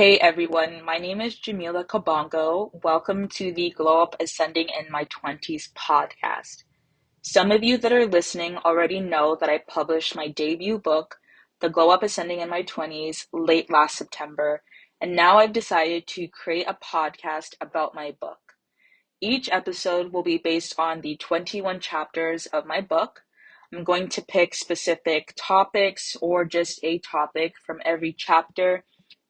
Hey everyone, my name is Jamila Kabongo. Welcome to the Glow Up Ascending in My Twenties podcast. Some of you that are listening already know that I published my debut book, The Glow Up Ascending in My Twenties, late last September, and now I've decided to create a podcast about my book. Each episode will be based on the 21 chapters of my book. I'm going to pick specific topics or just a topic from every chapter,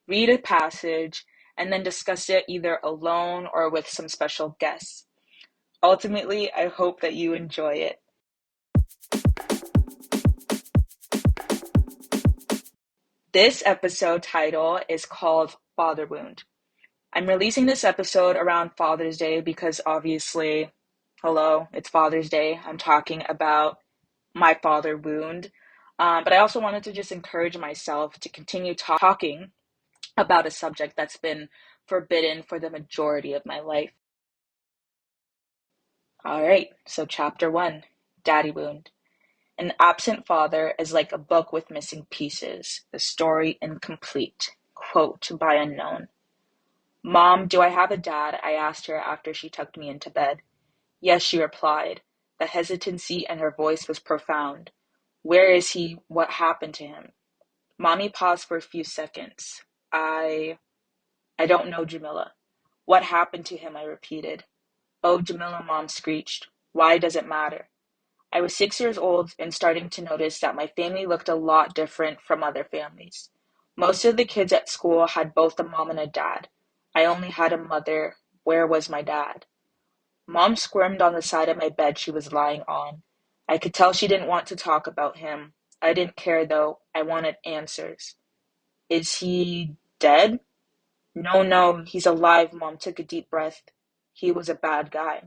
read a passage, and then discuss it either alone or with some special guests. Ultimately, I hope that you enjoy it. This episode title is called Father Wound. I'm releasing this episode around Father's Day because obviously, hello, it's Father's Day. I'm talking about my father wound. But I also wanted to just encourage myself to continue talking about a subject that's been forbidden for the majority of my life. All right, so chapter one, Daddy Wound. An absent father is like a book with missing pieces, the story incomplete. Quote by unknown. Mom, do I have a dad? I asked her after she tucked me into bed. Yes, she replied. The hesitancy in her voice was profound. Where is he? What happened to him? Mommy paused for a few seconds. I don't know, Jamila. What happened to him? I repeated. Oh, Jamila, Mom screeched. Why does it matter? I was 6 years old and starting to notice that my family looked a lot different from other families. Most of the kids at school had both a mom and a dad. I only had a mother. Where was my dad? Mom squirmed on the side of my bed she was lying on. I could tell she didn't want to talk about him. I didn't care though. I wanted answers. Is he dead? No, no, he's alive, Mom took a deep breath. He was a bad guy.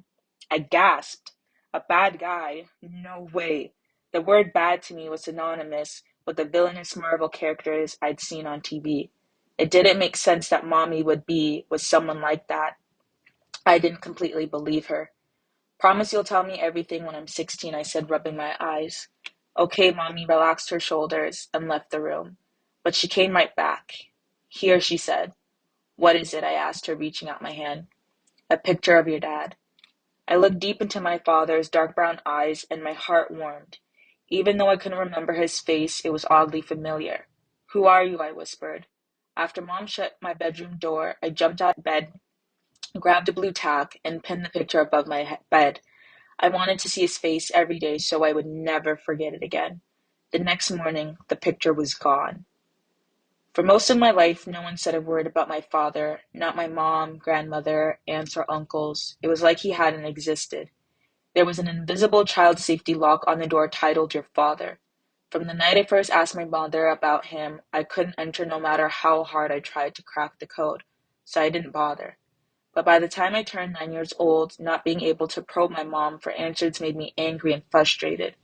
I gasped. A bad guy? No way. The word bad to me was synonymous with the villainous Marvel characters I'd seen on TV. It didn't make sense that Mommy would be with someone like that. I didn't completely believe her. Promise you'll tell me everything when I'm 16, I said, rubbing my eyes. Okay, Mommy relaxed her shoulders and left the room. But she came right back. Here, she said. What is it? I asked her, reaching out my hand. A picture of your dad. I looked deep into my father's dark brown eyes and my heart warmed. Even though I couldn't remember his face, it was oddly familiar. Who are you? I whispered. After Mom shut my bedroom door, I jumped out of bed, grabbed a blue tack, and pinned the picture above my bed. I wanted to see his face every day so I would never forget it again. The next morning, the picture was gone. For most of my life, no one said a word about my father, not my mom, grandmother, aunts, or uncles. It was like he hadn't existed. There was an invisible child safety lock on the door titled Your Father. From the night I first asked my mother about him, I couldn't enter no matter how hard I tried to crack the code, so I didn't bother. But by the time I turned 9 years old, not being able to probe my mom for answers made me angry and frustrated.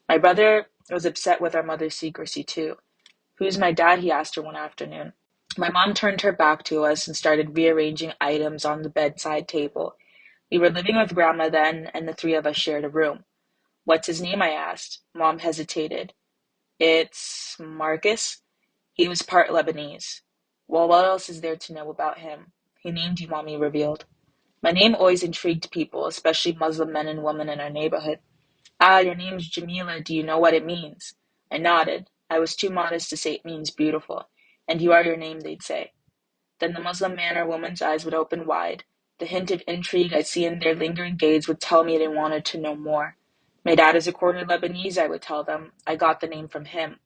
My brother was upset with our mother's secrecy too. Who's my dad? He asked her one afternoon. My mom turned her back to us and started rearranging items on the bedside table. We were living with Grandma then, and the three of us shared a room. What's his name? I asked. Mom hesitated. It's Marcus. He was part Lebanese. Well, what else is there to know about him? He named you, Mommy revealed. My name always intrigued people, especially Muslim men and women in our neighborhood. Ah, your name's Jamila. Do you know what it means? I nodded. I was too modest to say it means beautiful. And you are your name, they'd say. Then the Muslim man or woman's eyes would open wide. The hint of intrigue I'd see in their lingering gaze would tell me they wanted to know more. My dad is a quarter Lebanese, I would tell them. I got the name from him.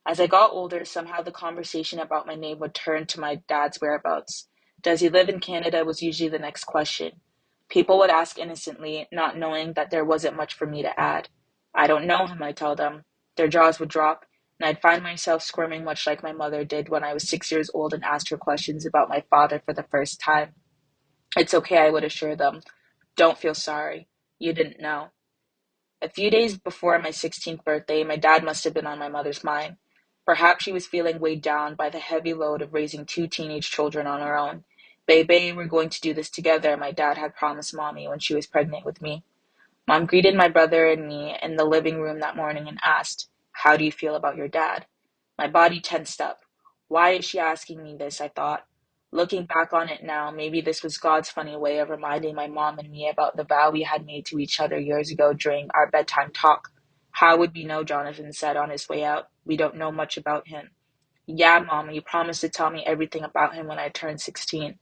As I got older, somehow the conversation about my name would turn to my dad's whereabouts. Does he live in Canada was usually the next question. People would ask innocently, not knowing that there wasn't much for me to add. I don't know him, I'd tell them. Their jaws would drop, and I'd find myself squirming much like my mother did when I was 6 years old and asked her questions about my father for the first time. It's okay, I would assure them. Don't feel sorry. You didn't know. A few days before my 16th birthday, my dad must have been on my mother's mind. Perhaps she was feeling weighed down by the heavy load of raising two teenage children on her own. Baby, we're going to do this together, my dad had promised Mommy when she was pregnant with me. Mom greeted my brother and me in the living room that morning and asked, How do you feel about your dad? My body tensed up. Why is she asking me this, I thought. Looking back on it now, maybe this was God's funny way of reminding my mom and me about the vow we had made to each other years ago during our bedtime talk. How would we know? Jonathan said on his way out. We don't know much about him. Yeah, Mom, you promised to tell me everything about him when I turned 16.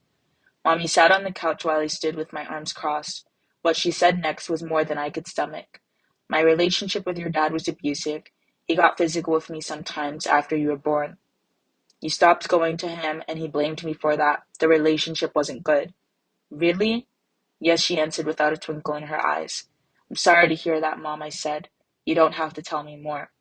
Mommy sat on the couch while I stood with my arms crossed. What she said next was more than I could stomach. My relationship with your dad was abusive. He got physical with me sometimes after you were born. You stopped going to him and he blamed me for that. The relationship wasn't good. Really? Yes, she answered without a twinkle in her eyes. I'm sorry to hear that, Mom, I said. You don't have to tell me more.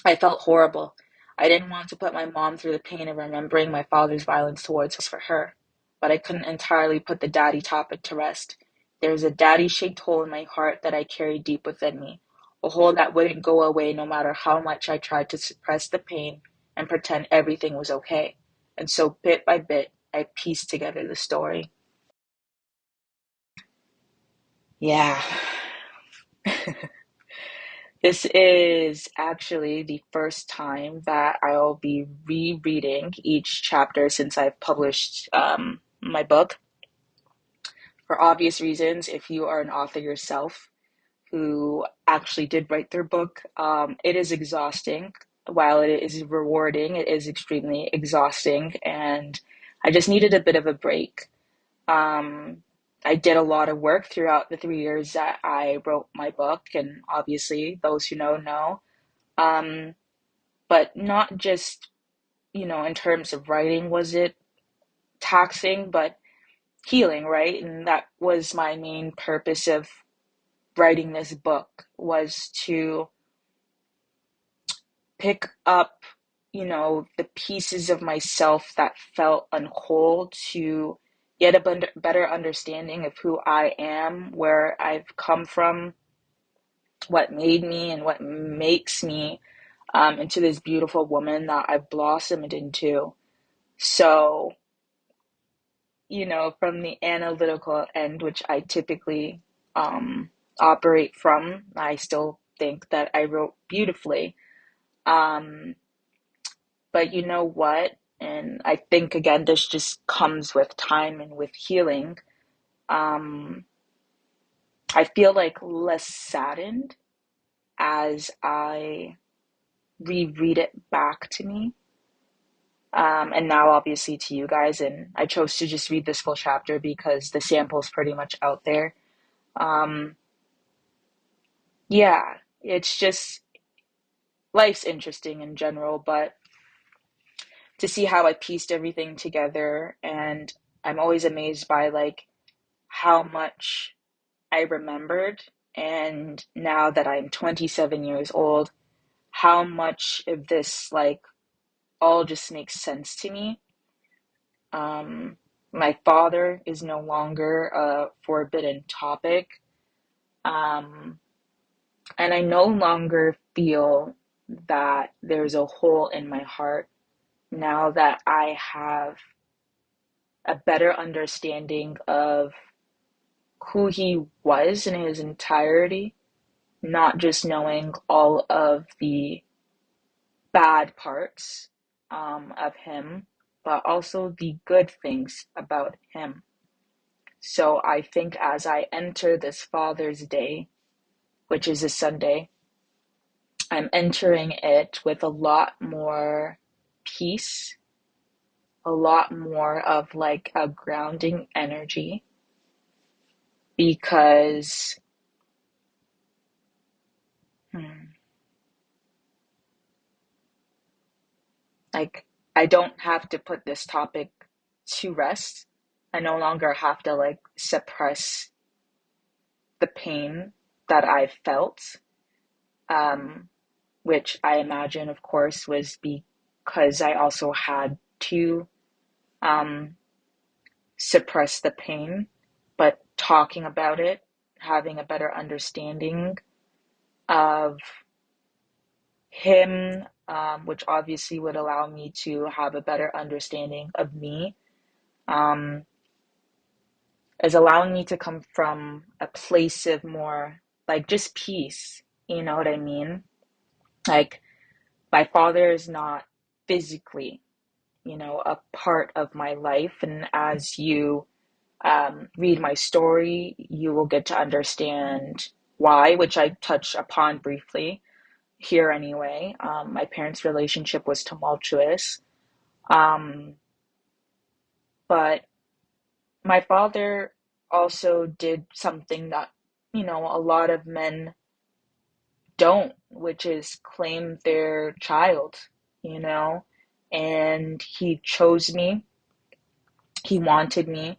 I felt horrible. I didn't want to put my mom through the pain of remembering my father's violence towards us for her, but I couldn't entirely put the daddy topic to rest. There was a daddy-shaped hole in my heart that I carried deep within me, a hole that wouldn't go away no matter how much I tried to suppress the pain and pretend everything was okay. And so bit by bit, I pieced together the story. Yeah. This is actually the first time that I'll be rereading each chapter since I've published my book. For obvious reasons, if you are an author yourself who actually did write their book, it is exhausting. While it is rewarding, it is extremely exhausting, and I just needed a bit of a break. Um, I did a lot of work throughout the 3 years that I wrote my book, and obviously, those who know know. Um, but not just, in terms of writing was it taxing, but healing, right? And that was my main purpose of writing this book, was to pick up, the pieces of myself that felt unwhole, to get a better understanding of who I am, where I've come from, what made me and what makes me into this beautiful woman that I've blossomed into. So, from the analytical end, which I typically um, operate from, I still think that I wrote beautifully. Um, but you know what? And I think, again, this just comes with time and with healing. Um, I feel like less saddened as I reread it back to me. And now, obviously, to you guys. And I chose to just read this full chapter because the sample's pretty much out there. Um, yeah, it's just life's interesting in general, but to see how I pieced everything together, and I'm always amazed by like how much I remembered, and now that I'm 27 years old, how much of this like all just makes sense to me. Um, my father is no longer a forbidden topic. Um, And I no longer feel that there's a hole in my heart now that I have a better understanding of who he was in his entirety, not just knowing all of the bad parts of him, but also the good things about him. So I think as I enter this Father's Day, which is a Sunday, I'm entering it with a lot more peace, a lot more of like a grounding energy, because hmm, like I don't have to put this topic to rest. I no longer have to like suppress the pain that I've felt, um, which I imagine, of course, was because I also had to um, suppress the pain, but talking about it, having a better understanding of him, which obviously would allow me to have a better understanding of me, um, is allowing me to come from a place of more like just peace. You know what I mean? Like, my father is not physically, a part of my life. And as you read my story, you will get to understand why, which I touch upon briefly here anyway. My parents' relationship was tumultuous, um, but my father also did something that, a lot of men don't, which is claim their child, you know, and he chose me. He wanted me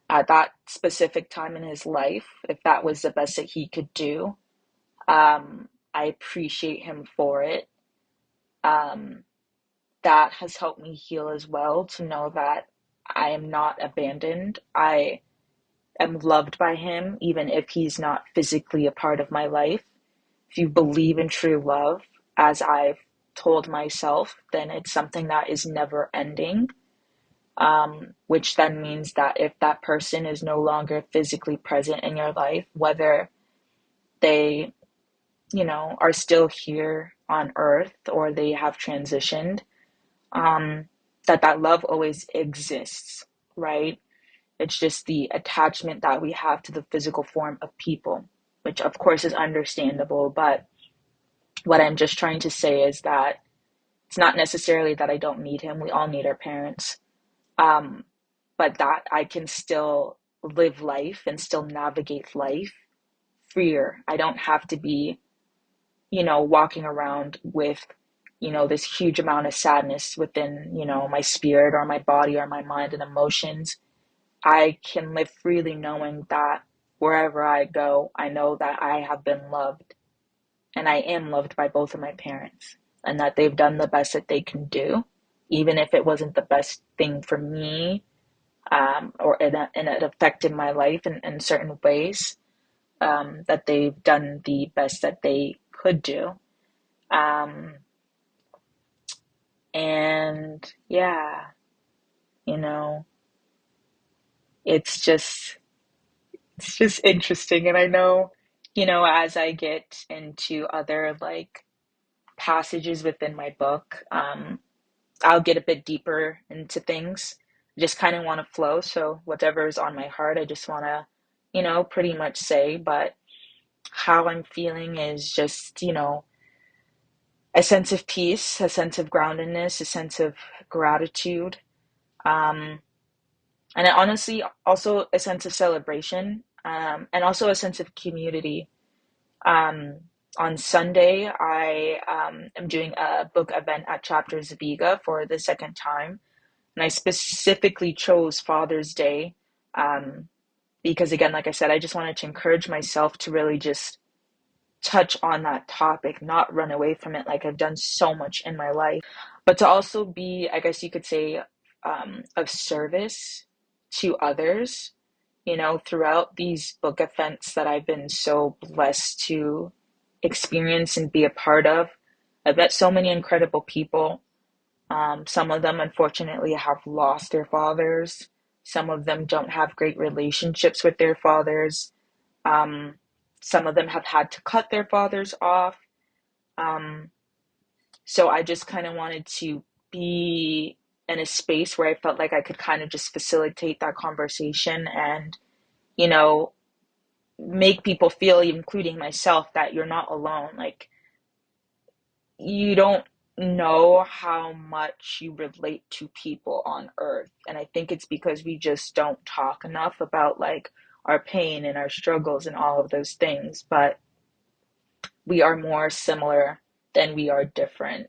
at that specific time in his life, if that was the best that he could do. I appreciate him for it. Um, that has helped me heal as well, to know that I am not abandoned. I am loved by him, even if he's not physically a part of my life. If you believe in true love, as I've told myself, then it's something that is never ending. Which then means that if that person is no longer physically present in your life, whether they, are still here on earth or they have transitioned, um, that love always exists, right? It's just the attachment that we have to the physical form of people, which of course is understandable. But what I'm just trying to say is that it's not necessarily that I don't need him. We all need our parents. Um, but that I can still live life and still navigate life freer. I don't have to be, walking around with, this huge amount of sadness within, my spirit or my body or my mind and emotions. I can live freely knowing that wherever I go, I know that I have been loved and I am loved by both of my parents, and that they've done the best that they can do, even if it wasn't the best thing for me, or it affected my life in certain ways, that they've done the best that they could do. Um, and yeah, you know, it's just it's just interesting. And I know, as I get into other like passages within my book, I'll get a bit deeper into things. I just kind of want to flow. So whatever is on my heart, I just want to, pretty much say. But how I'm feeling is just, a sense of peace, a sense of groundedness, a sense of gratitude. Um, and honestly, also a sense of celebration, and also a sense of community. Um, on Sunday, I am doing a book event at Chapters Viga for the second time. And I specifically chose Father's Day, um, because, again, like I said, I just wanted to encourage myself to really just touch on that topic, not run away from it like I've done so much in my life, but to also be, I guess you could say, of service to others, throughout these book events that I've been so blessed to experience and be a part of. I've met so many incredible people. Some of them, unfortunately, have lost their fathers. Some of them don't have great relationships with their fathers. Um, some of them have had to cut their fathers off. Um, so I just kind of wanted to be in a space where I felt like I could kind of just facilitate that conversation and, you know, make people feel, including myself, that you're not alone. Like, you don't know how much you relate to people on earth. And I think it's because we just don't talk enough about like our pain and our struggles and all of those things. But we are more similar than we are different.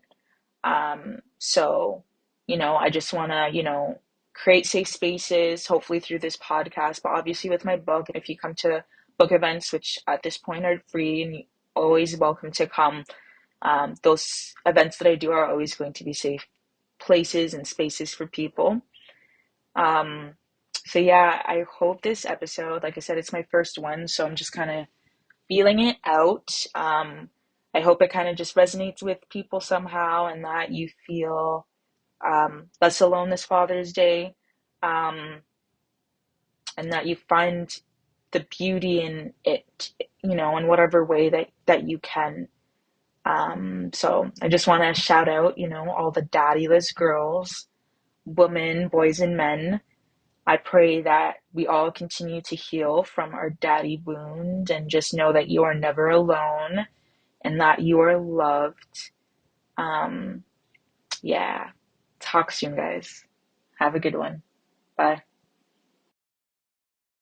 So, I just want to, create safe spaces, hopefully through this podcast, but obviously with my book. If you come to book events, which at this point are free, and you're always welcome to come, those events that I do are always going to be safe places and spaces for people. Um, so yeah, I hope this episode, like I said, it's my first one, so I'm just kind of feeling it out. I hope it kind of just resonates with people somehow, and that you feel less alone this Father's Day, um, and that you find the beauty in it, in whatever way that you can. So I just want to shout out, all the daddyless girls. women, boys, and men. I pray that we all continue to heal from our daddy wound and just know that you are never alone and that you are loved. Um, yeah. Talk soon, guys. Have a good one. Bye.